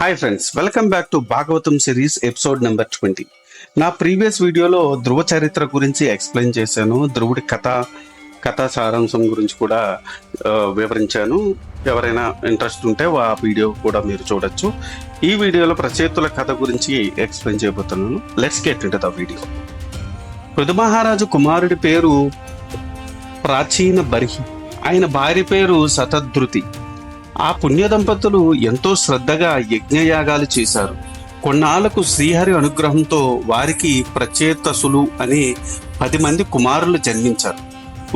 Hi friends, welcome back to Bhagavatam series episode number 20. నా previous వీడియోలో ధ్రువ చరిత్ర గురించి ఎక్స్ప్లెయిన్ చేశాను. ధ్రువుడి కథా సారాంశం గురించి కూడా వివరించాను. ఎవరైనా ఇంట్రెస్ట్ ఉంటే ఆ వీడియో కూడా మీరు చూడొచ్చు. ఈ వీడియోలో ప్రచేతుల కథ గురించి ఎక్స్ప్లెయిన్ చేయబోతున్నాను. Let's get into the video. పృథుమహారాజు కుమారుడి పేరు ప్రాచీన బర్హి. ఆయన భార్య పేరు శతధృతి. ఆ పుణ్య దంపతులు ఎంతో శ్రద్ధగా యజ్ఞయాగాలు చేశారు. కొన్నాళ్లకు శ్రీహరి అనుగ్రహంతో వారికి ప్రచేతసులు అనే 10 మంది కుమారులు జన్మించారు.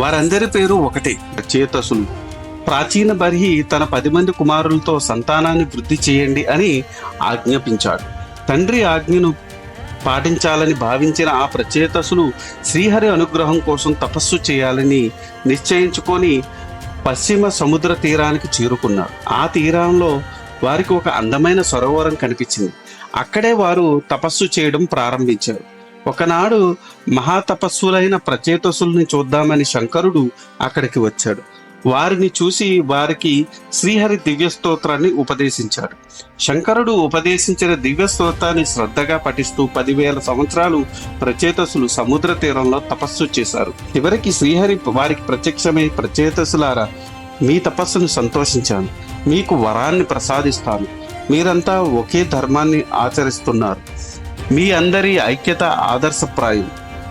వారందరి పేరు ఒకటే, ప్రచేతసులు. ప్రాచీన బర్హి తన 10 మంది కుమారులతో సంతానాన్ని వృద్ధి చేయండి అని ఆజ్ఞాపించాడు. తండ్రి ఆజ్ఞను పాటించాలని భావించిన ఆ ప్రచేతసులు శ్రీహరి అనుగ్రహం కోసం తపస్సు చేయాలని నిశ్చయించుకొని పశ్చిమ సముద్ర తీరానికి చేరుకున్నారు. ఆ తీరంలో వారికి ఒక అందమైన సరోవరం కనిపించింది. అక్కడే వారు తపస్సు చేయడం ప్రారంభించారు. ఒకనాడు మహాతపస్సులైన ప్రచేతసుల్ని చూద్దామని శంకరుడు అక్కడికి వచ్చాడు. వారిని చూసి వారికి శ్రీహరి దివ్య స్తోత్రాన్ని ఉపదేశించాడు. శంకరుడు ఉపదేశించిన దివ్య స్తోత్రాన్ని శ్రద్ధగా పఠిస్తూ 10,000 సంవత్సరాలు ప్రచేతసులు సముద్ర తీరంలో తపస్సు చేశారు. చివరికి శ్రీహరి వారికి ప్రత్యక్షమై, ప్రచేతసులారా, మీ తపస్సును సంతోషించాను, మీకు వరాన్ని ప్రసాదిస్తాను. మీరంతా ఒకే ధర్మాన్ని ఆచరిస్తున్నారు. మీ అందరి ఐక్యత ఆదర్శప్రాయం.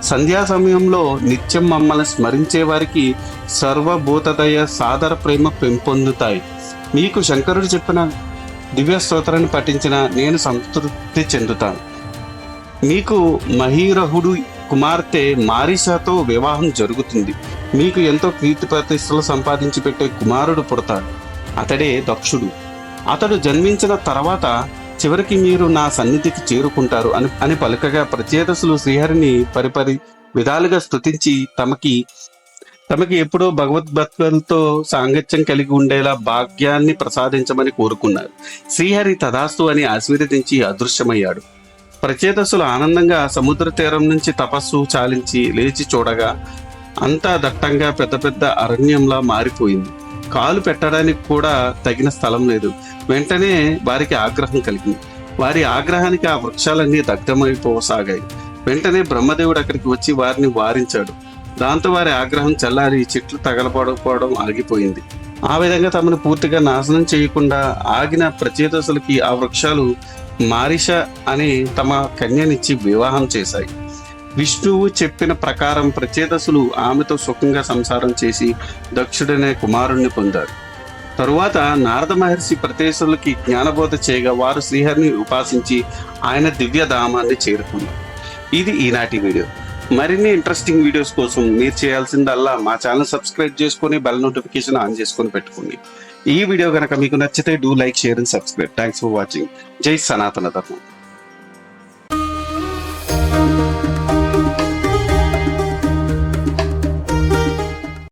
సంధ్యా సమయంలో నిత్యం మమ్మల్ని స్మరించే వారికి సర్వభూతదయ సాదర ప్రేమ పెంపొందుతాయి. మీకు శంకరుడు చెప్పిన దివ్య స్తోత్రాన్ని పఠించిన నేను సంతృప్తి చెందుతాను. మీకు మహీరహుడు కుమార్తె మారీషాతో వివాహం జరుగుతుంది. మీకు ఎంతో కీర్తి ప్రతిష్టలు సంపాదించి పెట్టే కుమారుడు పుడతాడు. అతడే దక్షుడు. అతడు జన్మించిన తర్వాత చివరికి మీరు నా సన్నిధికి చేరుకుంటారు అని పలుకగా ప్రచేతసులు శ్రీహరిని పరిపరి విధాలుగా స్తుతించి తమకి ఎప్పుడో భగవద్భక్తులతో సాంగత్యం కలిగి ఉండేలా భాగ్యాన్ని ప్రసాదించమని కోరుకున్నారు. శ్రీహరి తదాస్తు అని ఆశీర్వదించి అదృశ్యమయ్యాడు. ప్రచేతసులు ఆనందంగా సముద్ర తీరం నుంచి తపస్సు చాలించి లేచి చూడగా అంతా దట్టంగా పెద్ద పెద్ద అరణ్యంలా మారిపోయింది. కాలు పెట్టడానికి కూడా తగిన స్థలం లేదు. వెంటనే వారికి ఆగ్రహం కలిగింది. వారి ఆగ్రహానికి ఆ వృక్షాలన్నీ దగ్ధమైపోసాగాయి. వెంటనే బ్రహ్మదేవుడు అక్కడికి వచ్చి వారిని వారించాడు. దాంతో వారి ఆగ్రహం చల్లారి చెట్లు తగలపడకపోవడం ఆగిపోయింది. ఆ విధంగా తమను పూర్తిగా నాశనం చేయకుండా ఆగిన ప్రచేతసులకి ఆ వృక్షాలు మారీష అనే తమ కన్యనిచ్చి వివాహం చేశాయి. విష్ణువు చెప్పిన ప్రకారం ప్రచేతసులు ఆమెతో సుఖంగా సంసారం చేసి దక్షుడనే కుమారుణ్ణి పొందారు. తరువాత నారద మహర్షి ప్రచేతసులకి జ్ఞానబోధ చేయగా వారు శ్రీహరిని ఉపాసించి ఆయన దివ్యధామాన్ని చేరుకున్నారు. ఇది ఈనాటి వీడియో. మరిన్ని ఇంట్రెస్టింగ్ వీడియోస్ కోసం మీరు చేయాల్సిందల్లా మా ఛానల్ సబ్స్క్రైబ్ చేసుకొని బెల్ నోటిఫికేషన్ ఆన్ చేసుకొని పెట్టుకోండి. ఈ వీడియో కనుక మీకు నచ్చితే do like, share and subscribe. Thanks for watching. జై సనాతన ధర్మం.